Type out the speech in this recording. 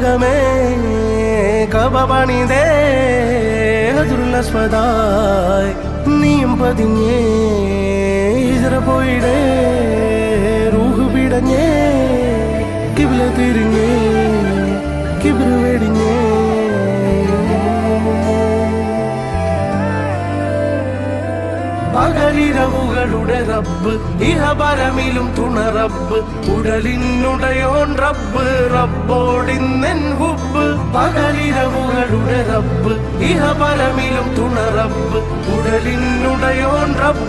ഉലകമേ കബപണിതേ ഹജറുൽ-അസ്വദായി നീയും പതിഞ്ഞേ ഹിജ്റ പോയിടേ റൂഹ് പിടഞ്ഞേ കിബ്ല തിരിഞ്ഞേ കിബ്ർ വെടിഞ്ഞേ പകലിരവുകളുടെ റബ്ബ് ഇഹപരമിലും തുണ റബ്ബ് ഉടലിനുടയോൻ റബ്ബ് റബ്ബോടിന്നെൻ ഹുബ്ബ് പകലിരവുകളുടെ റബ്ബ് ഇഹപരമിലും തുണ റബ്ബ് ഉടലിനുടയോൻ റബ്ബ്